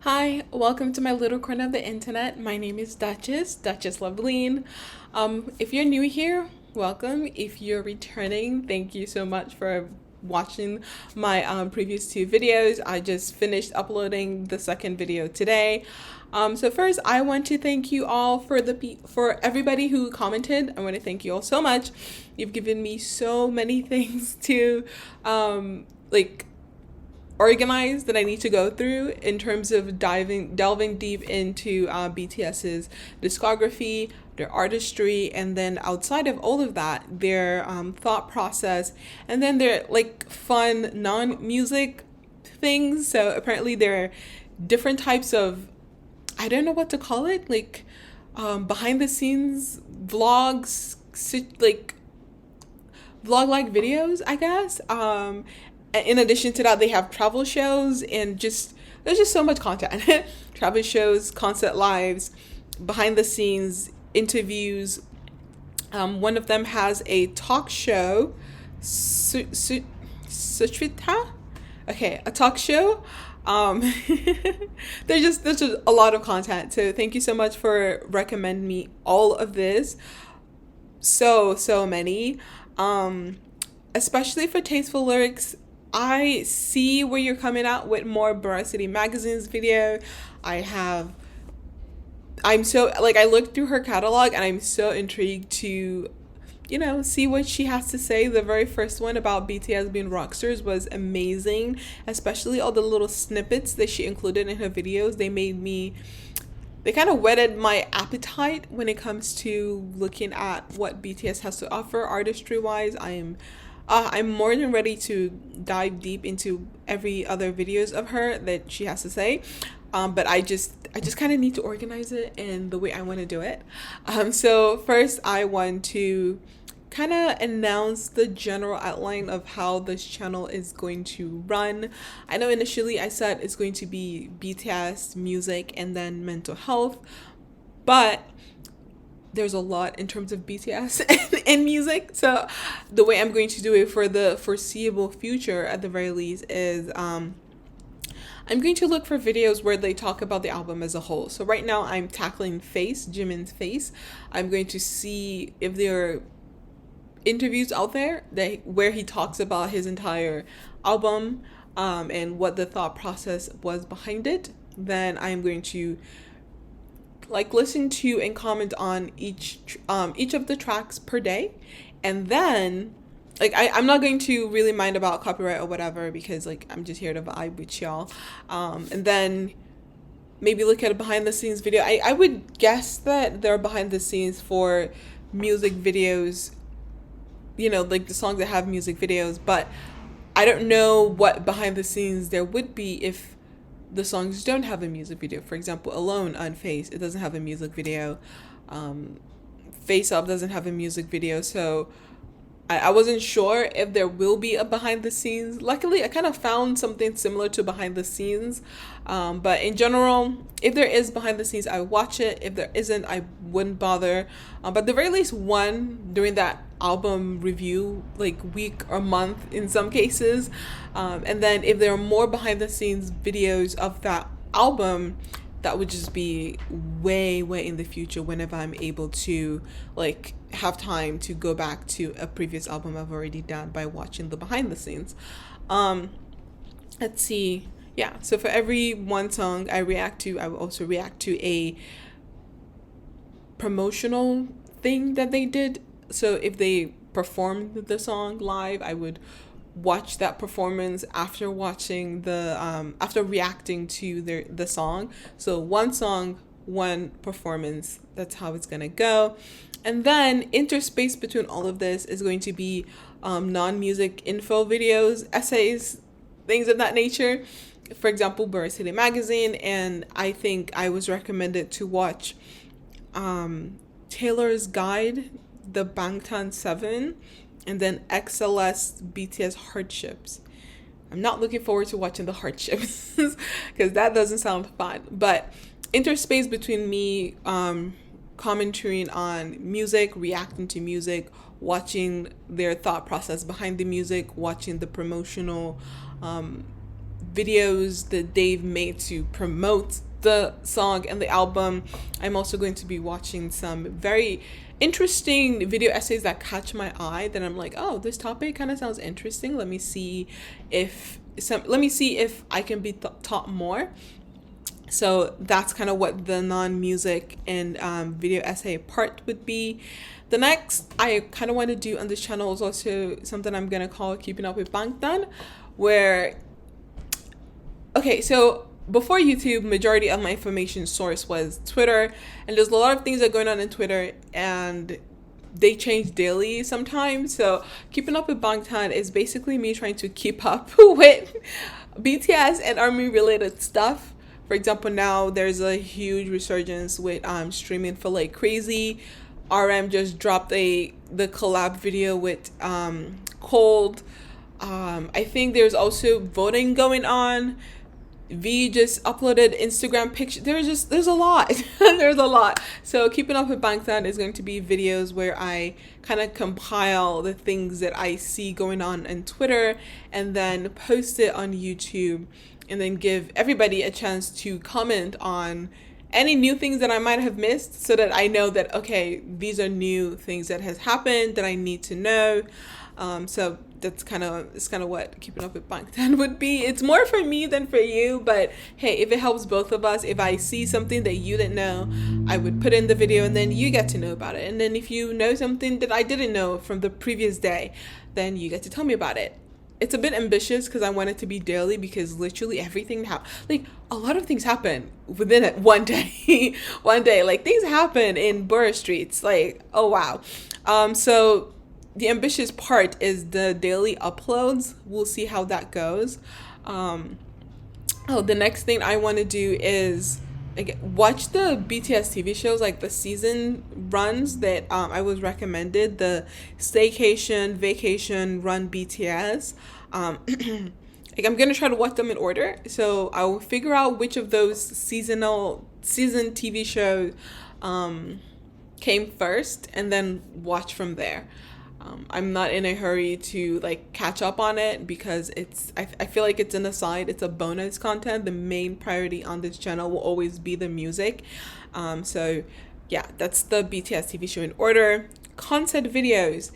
Hi, welcome to my little corner of the internet. My name is Duchess Loveline. If you're new here, welcome. If you're returning, thank you so much for watching my previous two videos. I just finished uploading the second video today. So first, I want to thank you all for everybody who commented. I want to thank you all so much. You've given me so many things to like organized that I need to go through in terms of delving deep into BTS's discography, their artistry, and then outside of all of that, their thought process, and then their like fun non-music things. So apparently there are different types of, I don't know what to call it, like behind the scenes vlogs, like vlog-like videos, I guess. In addition to that, they have travel shows and just there's just so much content. Travel shows, concert lives, behind the scenes interviews. One of them has a talk show, Sutrita. Okay, a talk show. Um, there's just a lot of content. So thank you so much for recommending me all of this. So many. Especially for tasteful lyrics. I see where you're coming out with more Veracity Magazine's video. I'm so, like, I looked through her catalog and I'm so intrigued to, see what she has to say. The very first one about BTS being rockstars was amazing, especially all the little snippets that she included in her videos. They kind of whetted my appetite when it comes to looking at what BTS has to offer artistry wise. I'm more than ready to dive deep into every other videos of her that she has to say. But I just kind of need to organize it in the way I want to do it. So first I want to kind of announce the general outline of how this channel is going to run. I know initially I said it's going to be BTS, music, and then mental health, but there's a lot in terms of BTS and music. So the way I'm going to do it for the foreseeable future, at the very least, is I'm going to look for videos where they talk about the album as a whole. So right now I'm tackling Face, Jimin's Face. I'm going to see if there are interviews out there where he talks about his entire album and what the thought process was behind it. Then I'm going to listen to and comment on each of the tracks per day, and then I'm not going to really mind about copyright or whatever, because I'm just here to vibe with y'all, and then maybe look at a behind the scenes video. I would guess that there are behind the scenes for music videos, like the songs that have music videos, but I don't know what behind the scenes there would be if the songs don't have a music video. For example, Alone on Face, it doesn't have a music video. Face Up doesn't have a music video. So I wasn't sure if there will be a behind the scenes. Luckily, I kind of found something similar to behind the scenes. But in general, if there is behind the scenes, I would watch it. If there isn't, I wouldn't bother. But at the very least, one during that album review week or month in some cases, and then if there are more behind the scenes videos of that album, that would just be way in the future, whenever I'm able to have time to go back to a previous album I've already done by watching the behind the scenes. Let's see. Yeah, so for every one song I react to, I will also react to a promotional thing that they did. So if they performed the song live, I would watch that performance after watching after reacting to the song. So one song, one performance, that's how it's gonna go. And then interspaced between all of this is going to be non-music info videos, essays, things of that nature. For example, Veracity Magazine, and I think I was recommended to watch Taylor's Guide, the Bangtan 7, and then XLS BTS Hardships. I'm not looking forward to watching the hardships because that doesn't sound fun. But interspace between me commenting on music, reacting to music, watching their thought process behind the music, watching the promotional videos that they've made to promote the song and the album. I'm also going to be watching some very interesting video essays that catch my eye, that I'm like, oh, this topic kind of sounds interesting. Let me see if I can be taught more. So that's kind of what the non-music and video essay part would be. The next I kind of want to do on this channel is also something I'm going to call Keeping Up with Bangtan, where, okay, so before YouTube, majority of my information source was Twitter, and there's a lot of things that are going on in Twitter, and they change daily sometimes. So Keeping Up with Bangtan is basically me trying to keep up with BTS and ARMY related stuff. For example, now there's a huge resurgence with streaming for like crazy. RM just dropped the collab video with Cold. I think there's also voting going on. V just uploaded Instagram picture. There's a lot. There's a lot. So Keeping Up with Bangtan is going to be videos where I kind of compile the things that I see going on Twitter, and then post it on YouTube, and then give everybody a chance to comment on any new things that I might have missed, so that I know that, okay, these are new things that has happened that I need to know. So it's kind of what Keeping Up with Bangtan would be. It's more for me than for you, but hey, if it helps both of us, if I see something that you didn't know, I would put in the video, and then you get to know about it. And then if you know something that I didn't know from the previous day, then you get to tell me about it. It's a bit ambitious because I want it to be daily, because literally everything like a lot of things happen within it one day. One day, like things happen in Borough Streets, like, oh wow. So the ambitious part is the daily uploads. We'll see how that goes. The next thing I want to do is watch the BTS TV shows, like the season runs that I was recommended, the Staycation, Vacation, Run BTS. I'm gonna try to watch them in order, so I will figure out which of those season TV shows came first, and then watch from there. I'm not in a hurry to like catch up on it, because I feel like it's an aside, it's a bonus content. The main priority on this channel will always be the music. So yeah, that's the BTS TV show in order. Concept videos.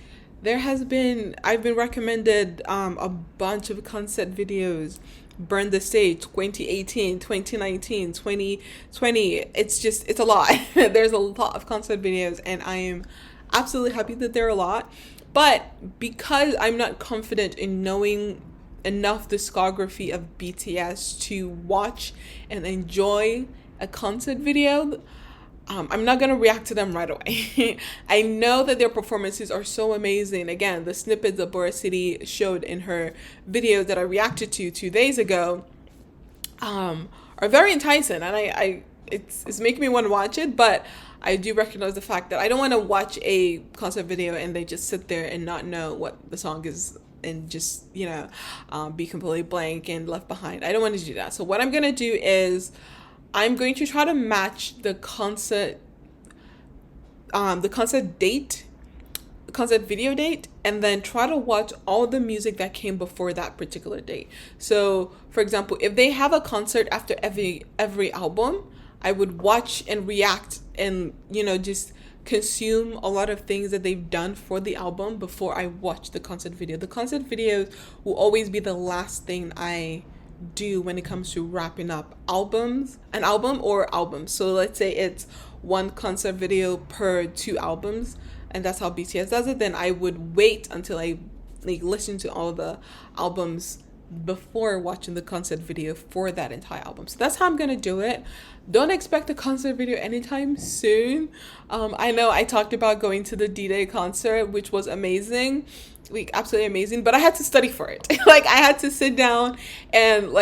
I've been recommended a bunch of concept videos. Burn the Stage 2018, 2019, 2020. It's a lot. There's a lot of concept videos, and I am absolutely happy that there are a lot. But because I'm not confident in knowing enough discography of BTS to watch and enjoy a concept video, I'm not going to react to them right away. I know that their performances are so amazing. Again, the snippets that Bora City showed in her video that I reacted to 2 days ago are very enticing, and it's making me want to watch it. But I do recognize the fact that I don't want to watch a concept video and they just sit there and not know what the song is, and just, be completely blank and left behind. I don't want to do that. So what I'm going to do is I'm going to try to match the concert video date, and then try to watch all the music that came before that particular date. So for example, if they have a concert after every album, I would watch and react and, just consume a lot of things that they've done for the album before I watch the concert video. The concert videos will always be the last thing I do when it comes to wrapping up an album or albums. So let's say it's one concert video per 2 albums, and that's how BTS does it. Then I would wait until I listen to all the albums before watching the concert video for that entire album. So that's how I'm gonna do it. Don't expect a concert video anytime soon. I know I talked about going to the D-Day concert, which was amazing, absolutely amazing, but I had to study for it. I had to sit down and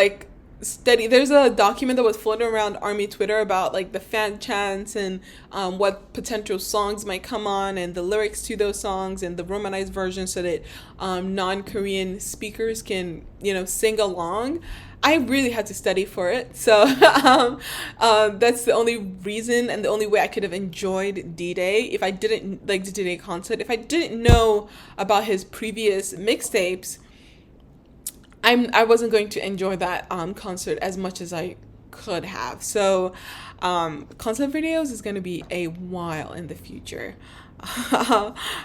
study. There's a document that was floating around ARMY Twitter about the fan chants and what potential songs might come on, and the lyrics to those songs, and the romanized version, so that non-Korean speakers can sing along. I really had to study for it, so that's the only reason and the only way I could have enjoyed D-Day. If I didn't like the D-Day concert, if I didn't know about his previous mixtapes, I wasn't going to enjoy that concert as much as I could have. So concert videos is going to be a while in the future.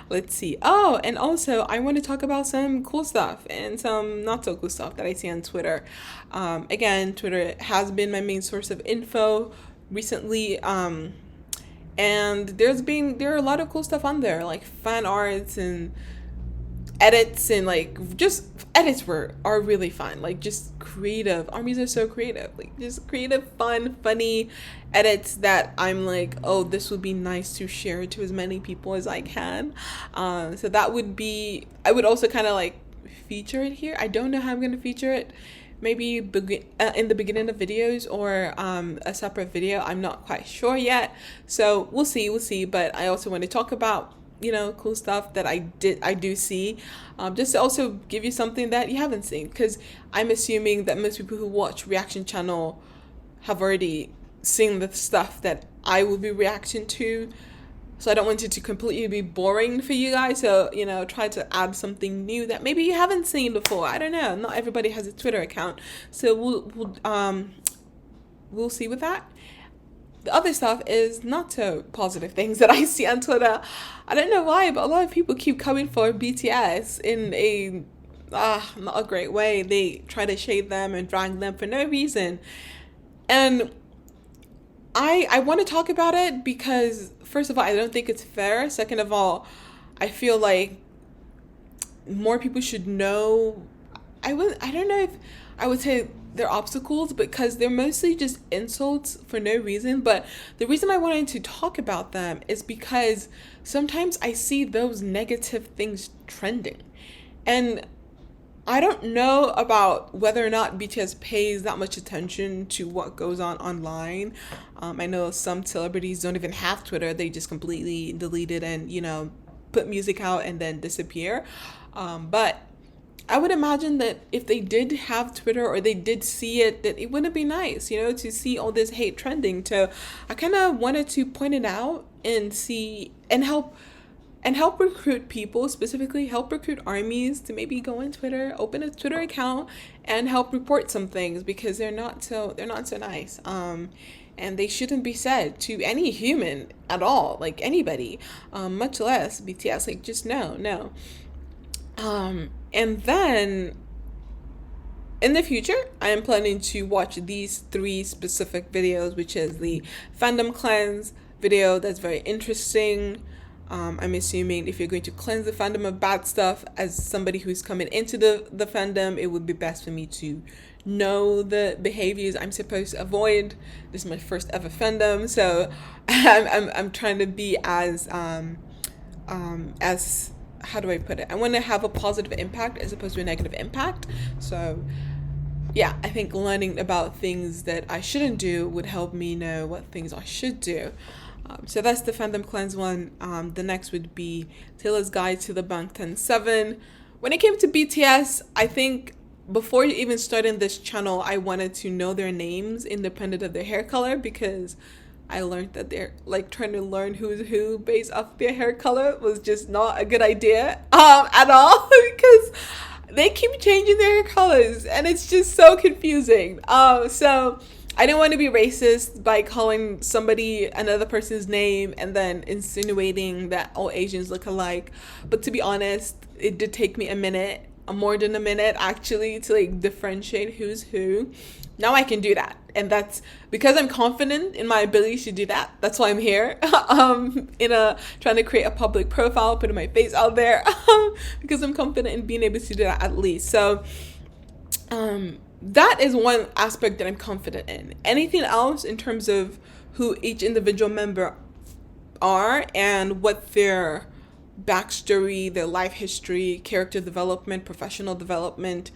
Let's see. Oh, and also I want to talk about some cool stuff and some not so cool stuff that I see on Twitter. Again, Twitter has been my main source of info recently. And there are a lot of cool stuff on there, like fan arts and edits, and like just edits are really fun, like just creative armies are so creative, like just creative, fun, funny edits that I'm like, oh, this would be nice to share to as many people as I can. So that would be, I would also kind of like feature it here. I don't know how I'm going to feature it, maybe in the beginning of videos, or a separate video. I'm not quite sure yet, so we'll see. But I also want to talk about, cool stuff that I do see, just to also give you something that you haven't seen, because I'm assuming that most people who watch reaction channel have already seen the stuff that I will be reacting to. So I don't want it to completely be boring for you guys. So, try to add something new that maybe you haven't seen before. I don't know. Not everybody has a Twitter account. So we'll see with that. The other stuff is not so positive things that I see on Twitter. I don't know why, but a lot of people keep coming for BTS in a not a great way. They try to shade them and drag them for no reason. And I want to talk about it because, first of all, I don't think it's fair. Second of all, I feel like more people should know. I don't know if I would say they're obstacles, because they're mostly just insults for no reason. But the reason I wanted to talk about them is because sometimes I see those negative things trending. And I don't know about whether or not BTS pays that much attention to what goes on online. I know some celebrities don't even have Twitter. They just completely delete it and, put music out and then disappear. But I would imagine that if they did have Twitter, or they did see it, that it wouldn't be nice, to see all this hate trending. So I kind of wanted to point it out and see and help recruit people, specifically help recruit armies to maybe go on Twitter, open a Twitter account, and help report some things, because they're not so nice. And they shouldn't be said to any human at all, like anybody, much less BTS. Like, just no. And then in the future, I am planning to watch these 3 specific videos, which is the fandom cleanse video. That's very interesting. I'm assuming if you're going to cleanse the fandom of bad stuff, as somebody who's coming into the fandom, it would be best for me to know the behaviors I'm supposed to avoid. This is my first ever fandom, so I'm trying to be as how do I put it? I want to have a positive impact as opposed to a negative impact. So yeah, I think learning about things that I shouldn't do would help me know what things I should do. So that's the fandom cleanse one. The next would be Taylor's Guide to the Bangtan 7. When it came to BTS, I think before even starting this channel, I wanted to know their names independent of their hair color, because I learned that they're like trying to learn who's who based off their hair color was just not a good idea at all, because they keep changing their hair colors and it's just so confusing. So I didn't want to be racist by calling somebody another person's name and then insinuating that all Asians look alike. But to be honest, it did take me a minute, more than a minute actually, to like differentiate who's who. Now I can do that, and that's because I'm confident in my ability to do that. That's why I'm here, trying to create a public profile, putting my face out there, because I'm confident in being able to do that at least. So that is one aspect that I'm confident in. Anything else in terms of who each individual member are and what their backstory, their life history, character development, professional development,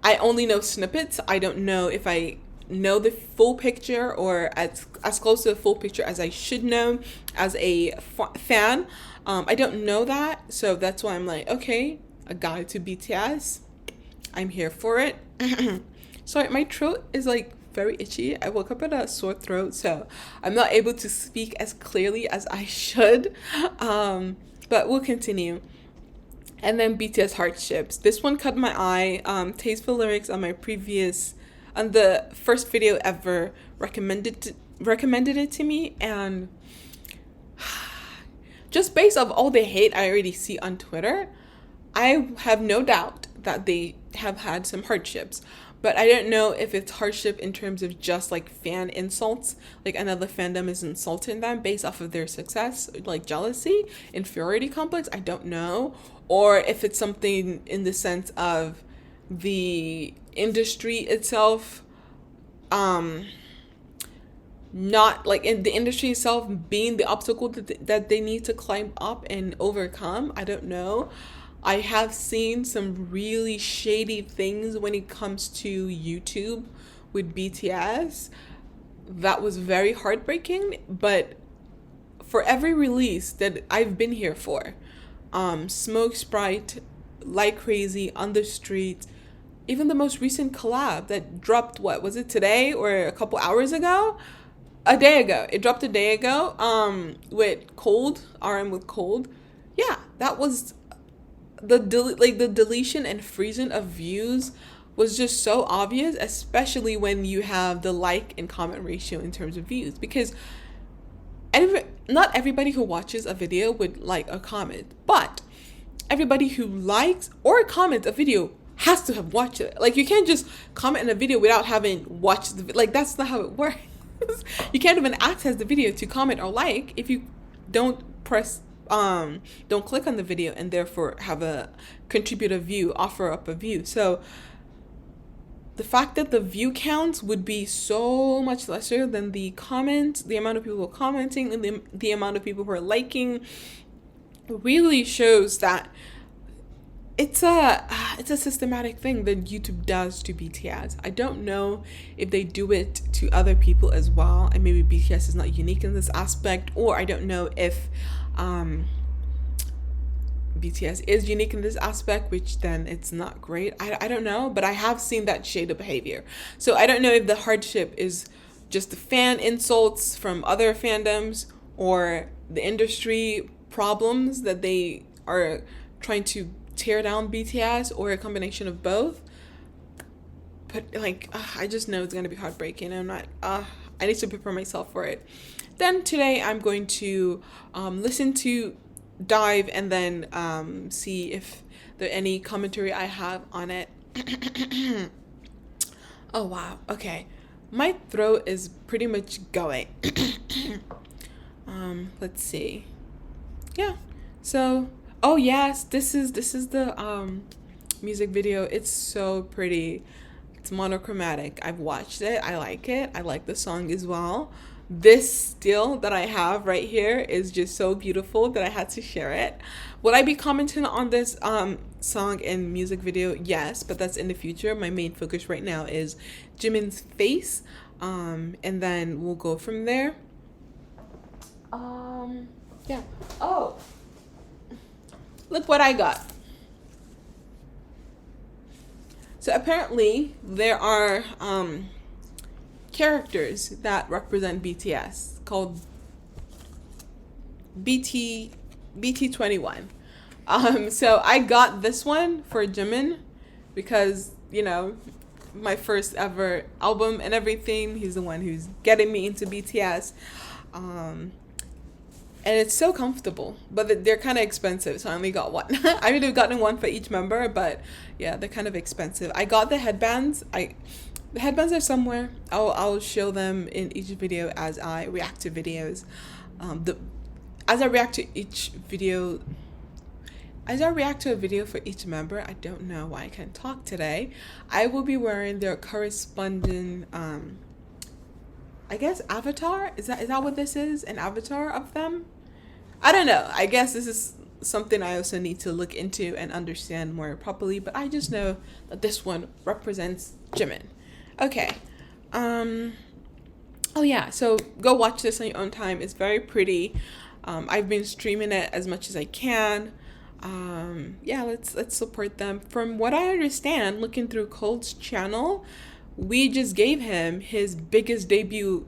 I only know snippets. I don't know if I know the full picture, or as close to the full picture as I should know as a fan. I don't know that, so that's why I'm like, okay, a guide to BTS. I'm here for it. Sorry, my throat is like very itchy. I woke up with a sore throat, so I'm not able to speak as clearly as I should. But we'll continue. And then BTS Hardships. This one caught my eye. Tasteful lyrics on the first video ever recommended it to me, and just based off all the hate I already see on Twitter, I have no doubt that they have had some hardships. But I don't know if it's hardship in terms of just like fan insults, like another fandom is insulting them based off of their success, like jealousy, inferiority complex. I don't know. Or if it's something in the sense of the industry itself, not like in the industry itself being the obstacle that they need to climb up and overcome. I don't know. I have seen some really shady things when it comes to YouTube with BTS. That was very heartbreaking, but for every release that I've been here for, Smoke Sprite, Like Crazy, On the Street, even the most recent collab that dropped, what was it, today or a couple hours ago? A day ago. It dropped a day ago, with Cold, RM with Cold. Yeah, that was the deletion and freezing of views was just so obvious, especially when you have the like and comment ratio in terms of views, because not everybody who watches a video would like a comment, but everybody who likes or comments a video has to have watched it. Like, you can't just comment in a video without having watched the like, that's not how it works. You can't even access the video to comment or like if you don't don't click on the video and therefore have a contribute a view, offer up a view. So the fact that the view counts would be so much lesser than the comments, the amount of people commenting, and the amount of people who are liking, really shows that it's a systematic thing that YouTube does to BTS. I don't know if they do it to other people as well, and maybe BTS is not unique in this aspect, or I don't know if BTS is unique in this aspect, which then it's not great. I don't know, but I have seen that shade of behavior. So I don't know if the hardship is just the fan insults from other fandoms or the industry problems that they are trying to tear down BTS, or a combination of both. But like, I just know it's gonna be heartbreaking. I'm not. I need to prepare myself for it. Then today I'm going to listen to Dive and then see if there any commentary I have on it. Oh wow. Okay, my throat is pretty much going. Let's see. Yeah. So. Oh yes, this is the music video. It's so pretty. It's monochromatic. I've watched it. I like it. I like the song as well. This still that I have right here is just so beautiful that I had to share it. Will I be commenting on this song and music video? Yes, but that's in the future. My main focus right now is Jimin's face, and then we'll go from there. Yeah. Oh. Look what I got. So apparently there are characters that represent BTS called BT21. So I got this one for Jimin because, you know, my first ever album and everything. He's the one who's getting me into BTS. And it's so comfortable, but they're kind of expensive, so I only got one. I would have gotten one for each member, but yeah, they're kind of expensive. I got the headbands. The headbands are somewhere. I'll show them in each video as I react to videos. As I react to a video for each member, I don't know why I can't talk today. I will be wearing their corresponding I guess avatar? Is that what this is? An avatar of them? I don't know. I guess this is something I also need to look into and understand more properly, but I just know that this one represents Jimin. Okay. Oh yeah, so go watch this on your own time. It's very pretty. I've been streaming it as much as I can. Yeah, let's support them. From what I understand, looking through Cold's channel, we just gave him his biggest debut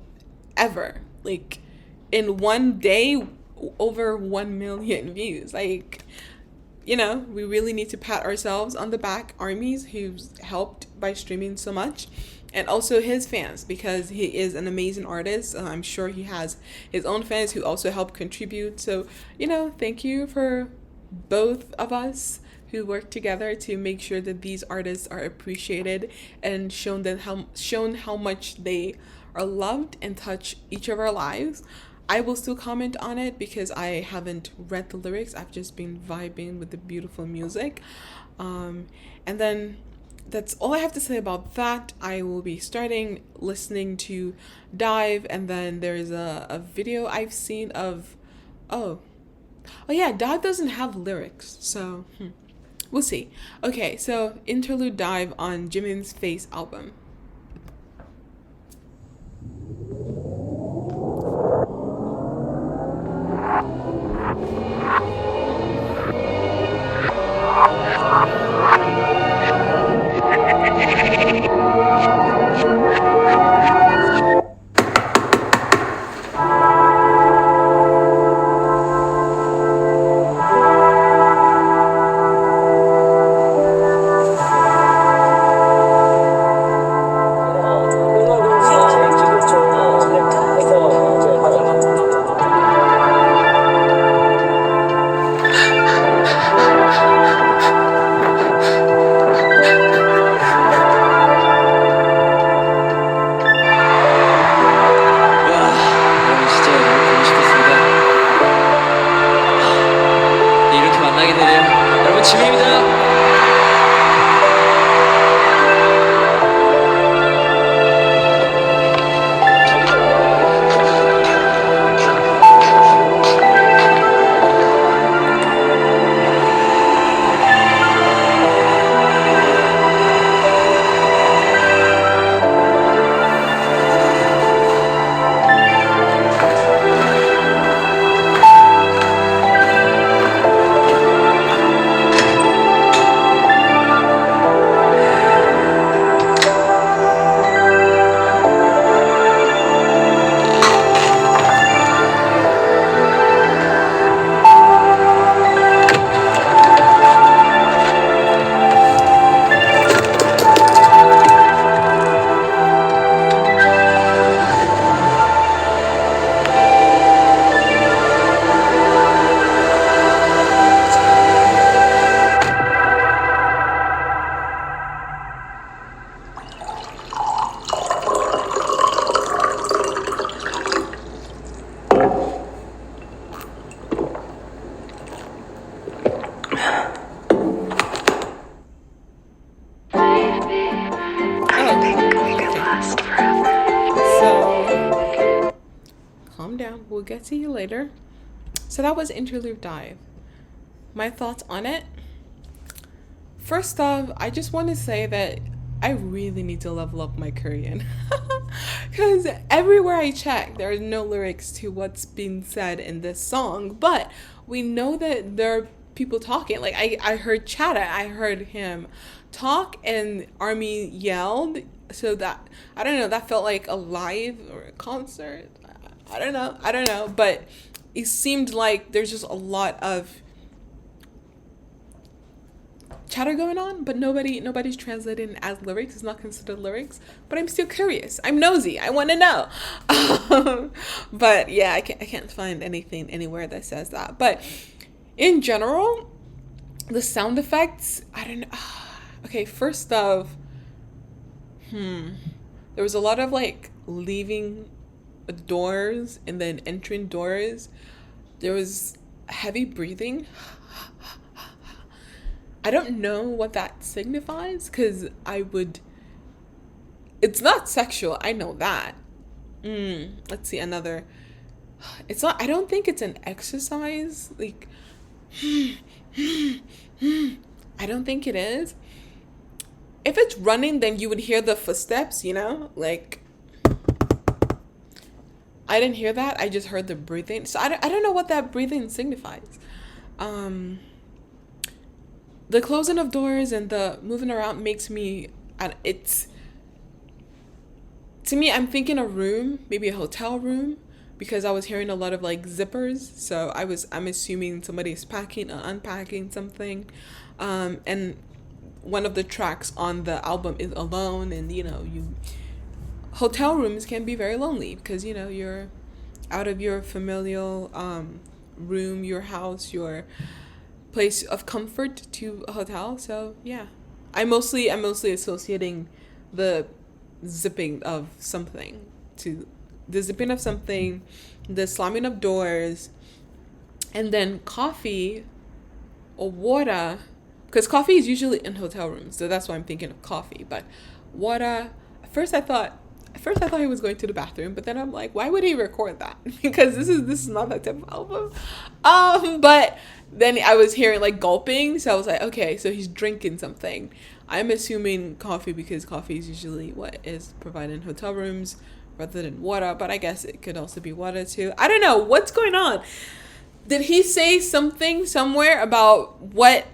ever. Like, in one day, over 1 million views. Like, we really need to pat ourselves on the back, armies who's helped by streaming so much, and also his fans, because he is an amazing artist. I'm sure he has his own fans who also help contribute. So, thank you for both of us who work together to make sure that these artists are appreciated and shown how much they are loved and touch each of our lives. I will still comment on it because I haven't read the lyrics. I've just been vibing with the beautiful music. And then that's all I have to say about that. I will be starting listening to Dive, and then there's a video I've seen of, oh yeah, Dive doesn't have lyrics, so we'll see. Okay, so Interlude Dive on Jimin's Face album. We'll get to you later. So that was Interlude Dive. My thoughts on it. First off, I just want to say that I really need to level up my Korean. Because everywhere I check, there are no lyrics to what's being said in this song. But we know that there are people talking. Like, I heard Chada, I heard him talk, and Army yelled. So that, I don't know, that felt like a live or a concert. I don't know, but it seemed like there's just a lot of chatter going on, but nobody's translating as lyrics. It's not considered lyrics, but I'm still curious. I'm nosy. I want to know. But yeah, I can't find anything anywhere that says that. But in general, the sound effects, I don't know. Okay, first off, there was a lot of like leaving doors and then entering doors. There was heavy breathing. I don't know what that signifies, because it's not sexual, I know that. Let's see, another. It's not, I don't think it's an exercise, like I don't think it is. If it's running, then you would hear the footsteps, like I didn't hear that. I just heard the breathing. So I don't know what that breathing signifies. The closing of doors and the moving around makes me, to me, I'm thinking a room, maybe a hotel room, because I was hearing a lot of like zippers. So I'm assuming somebody's packing or unpacking something. And one of the tracks on the album is Alone, and you hotel rooms can be very lonely because you're out of your familial room, your house, your place of comfort to a hotel. So yeah, I'm mostly associating the zipping of something to the zipping of something, the slamming of doors, and then coffee or water, because coffee is usually in hotel rooms, so that's why I'm thinking of coffee. But water, at first I thought he was going to the bathroom, but then I'm like, why would he record that? Because this is not that type of album. But then I was hearing like gulping, so I was like, okay, so he's drinking something. I'm assuming coffee because coffee is usually what is provided in hotel rooms rather than water, but I guess it could also be water too. I don't know what's going on. Did he say something somewhere about what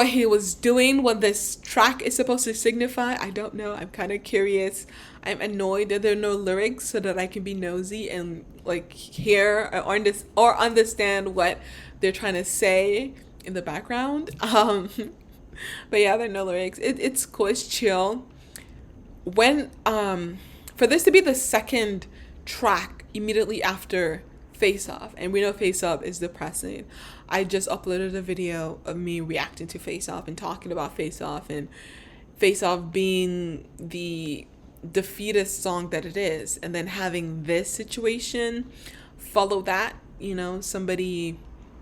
he was doing, what this track is supposed to signify? I don't know. I'm kind of curious. I'm annoyed that there are no lyrics so that I can be nosy and like hear or understand what they're trying to say in the background. But yeah, there are no lyrics. It's cool. It's chill. When for this to be the second track immediately after Face Off, and we know Face Off is depressing. I just uploaded a video of me reacting to Face Off and talking about Face Off, and Face Off being the defeatist song that it is, and then having this situation follow that, somebody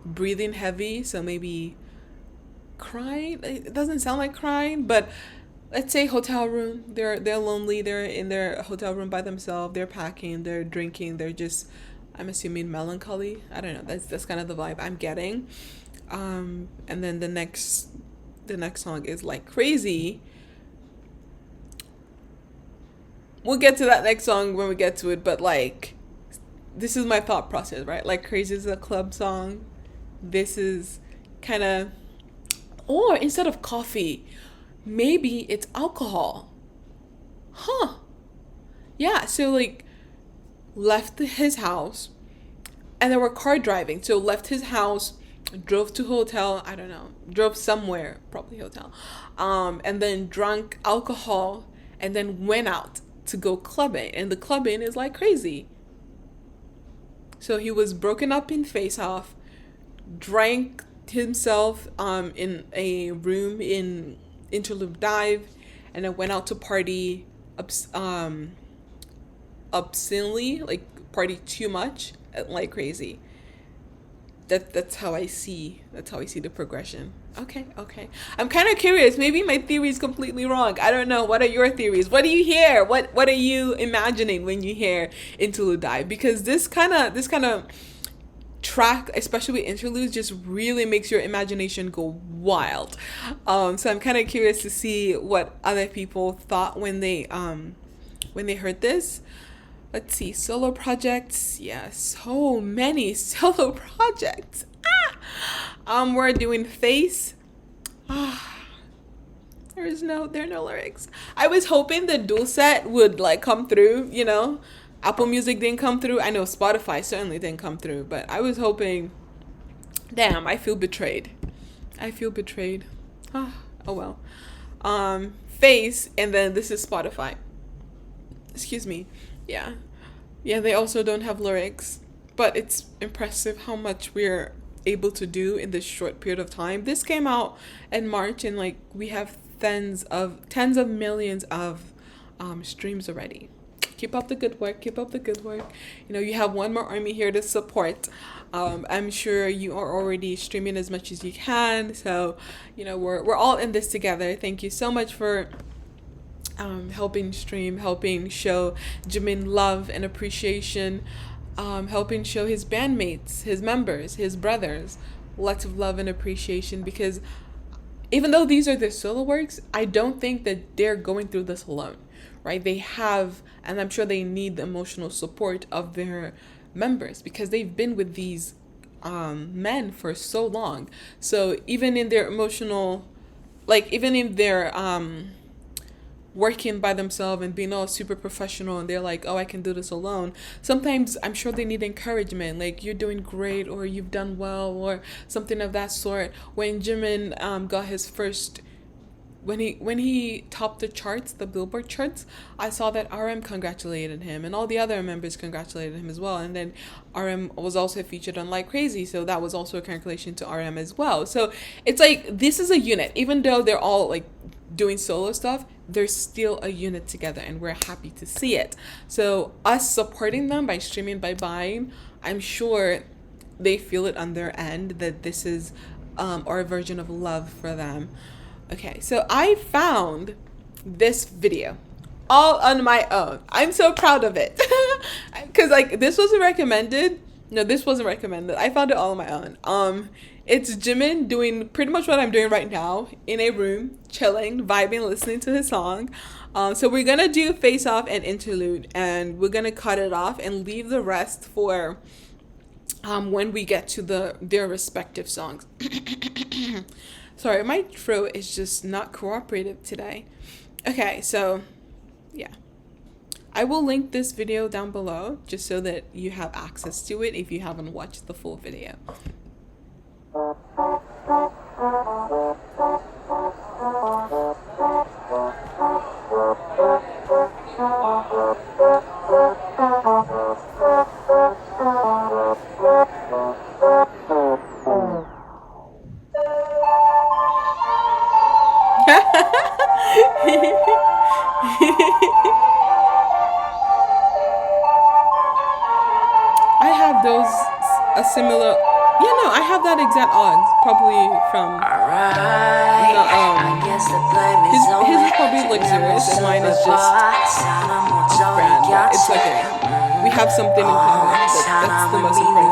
breathing heavy, so maybe crying. It doesn't sound like crying, but let's say hotel room. They're lonely. They're in their hotel room by themselves. They're packing. They're drinking. They're just, I'm assuming, melancholy. I don't know. That's kind of the vibe I'm getting. And then the next song is Like Crazy. We'll get to that next song when we get to it, but like, this is my thought process, right? Like Crazy is a club song. This is kind of, or instead of coffee, maybe it's alcohol. Huh. Yeah, so like left his house and they were car driving. So left his house, drove to hotel, I don't know, drove somewhere, probably hotel. And then drank alcohol and then went out to go clubbing. And the clubbing is Like Crazy. So he was broken up in Face Off, drank himself in a room in Interlude Dive, and then went out to party obscenely, like party too much at Like Crazy. That's how I see the progression. Okay. I'm kind of curious. Maybe my theory is completely wrong. I don't know. What are your theories? What do you hear? What are you imagining when you hear Interlude Dive? Because this kind of track, especially with interludes, just really makes your imagination go wild. So I'm kind of curious to see what other people thought when they heard this. Let's see, solo projects. Yeah, so many solo projects. We're doing Face. There are no lyrics. I was hoping the dual set would like come through, Apple Music didn't come through. I know Spotify certainly didn't come through, but I was hoping. Damn, I feel betrayed. Oh well. Face, and then this is Spotify. Excuse me. Yeah, they also don't have lyrics, but it's impressive how much we're able to do in this short period of time. This came out in March, and like we have tens of millions of streams already. Keep up the good work. You have One More Army here to support. I'm sure you are already streaming as much as you can, so we're all in this together. Thank you so much for helping stream, helping show Jimin love and appreciation, helping show his bandmates, his members, his brothers lots of love and appreciation, because even though these are their solo works, I don't think that they're going through this alone, right? They have, and I'm sure they need the emotional support of their members because they've been with these men for so long. So even in their emotional, like even in their working by themselves and being all super professional, and they're like, oh, I can do this alone. Sometimes I'm sure they need encouragement, like, you're doing great, or you've done well, or something of that sort. When Jimin got his first, when he topped the charts, the Billboard charts, I saw that RM congratulated him, and all the other members congratulated him as well. And then RM was also featured on Like Crazy, so that was also a congratulation to RM as well. So it's like, this is a unit. Even though they're all like doing solo stuff, they're still a unit together, and we're happy to see it. So us supporting them by streaming, by buying, I'm sure they feel it on their end that this is our version of love for them. Okay, so I found this video all on my own. I'm so proud of it. Because, like, this wasn't recommended. No, this wasn't recommended. I found it all on my own. It's Jimin doing pretty much what I'm doing right now, in a room, chilling, vibing, listening to his song. So we're going to do Face Off and Interlude, and we're going to cut it off and leave the rest for when we get to their respective songs. Sorry, my throat is just not cooperative today. Okay, so yeah. I will link this video down below just so that you have access to it if you haven't watched the full video. I have those a similar, I have that exact odds probably from his is probably luxurious and mine is just brand. It's like we have something in common. That's the most important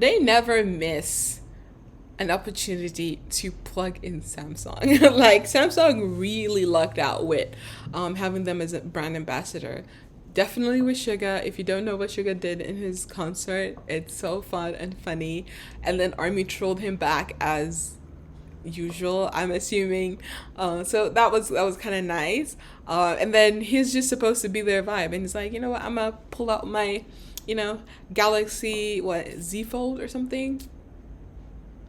They never miss an opportunity to plug in Samsung. Like, Samsung really lucked out with having them as a brand ambassador. Definitely with Suga. If you don't know what Suga did in his concert, it's so fun and funny. And then ARMY trolled him back as usual, I'm assuming. So that was kind of nice. And then he's just supposed to be their vibe, and he's like, you know what, I'm gonna pull out my Galaxy Z Fold or something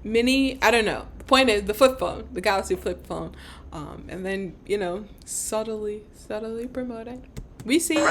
mini, I don't know. The point is the flip phone, the Galaxy flip phone, and then subtly promote it. We see.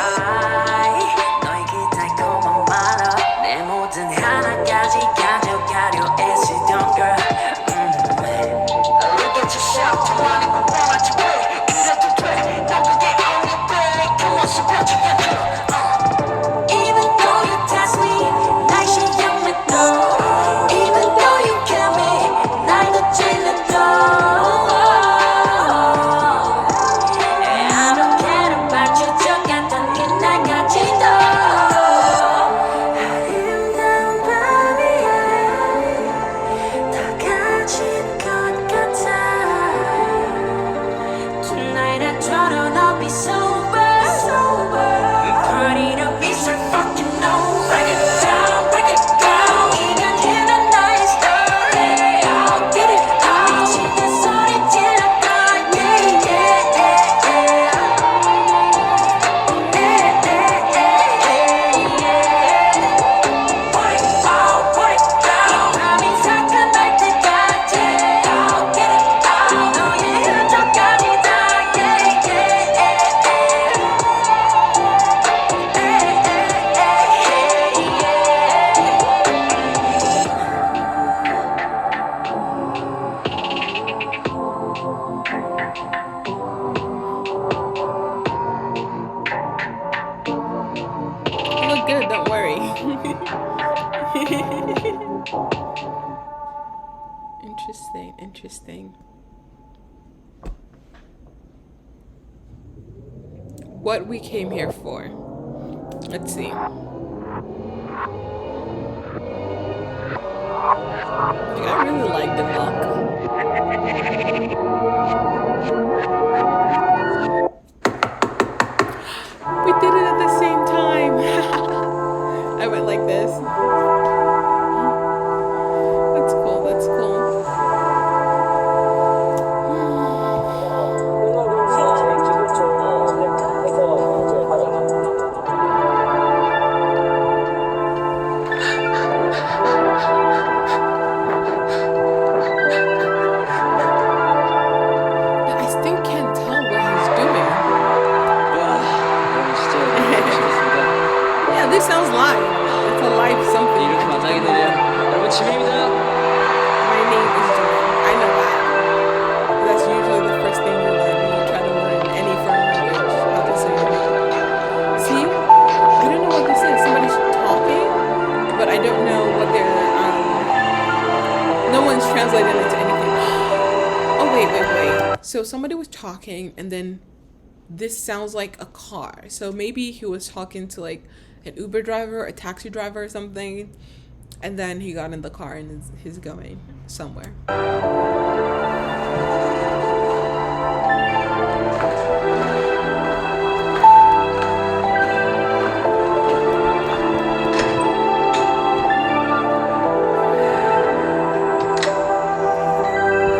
Interesting, interesting. What we came here for. Let's see. I really like the look. We did it at the same time. I went like this. That's cool, that's cool. I still can't tell what he's doing. Yeah, this sounds live. It's a live something. 이렇게 만나게 되면 여러분 지민입니다. My name is Jimin. I know that. That's usually the first thing you learn when you try to learn any foreign language. How to say your name. See? I don't know what this is. Somebody's talking, but I don't know what they're. No one's translated into anything. Oh wait. So somebody was talking, and then this sounds like a car. So maybe he was talking to like an Uber driver, a taxi driver or something, and then he got in the car and he's going somewhere.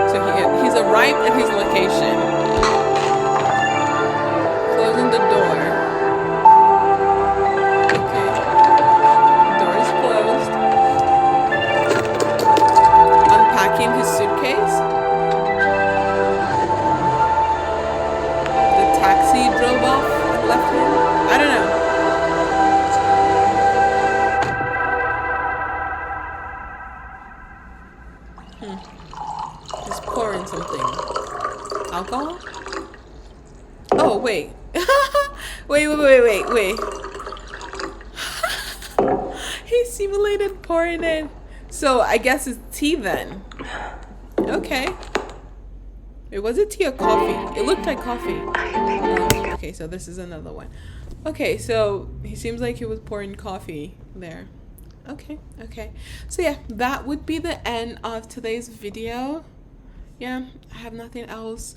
So he's arrived at his location. Closing the door. Okay. Door is closed. Unpacking his suitcase. The taxi drove off and left him. I don't know. He's pouring something. Alcohol? Oh, wait. wait. He simulated pouring it. So I guess it's tea then. Okay. Wait, was it tea or coffee? It looked like coffee. Oh, okay, so this is another one. Okay, so he seems like he was pouring coffee there. Okay. So yeah, that would be the end of today's video. Yeah, I have nothing else.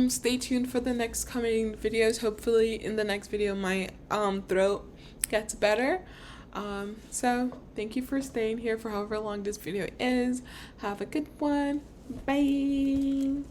Stay tuned for the next coming videos. Hopefully in the next video my throat gets better. So thank you for staying here for however long this video is. Have a good one. Bye.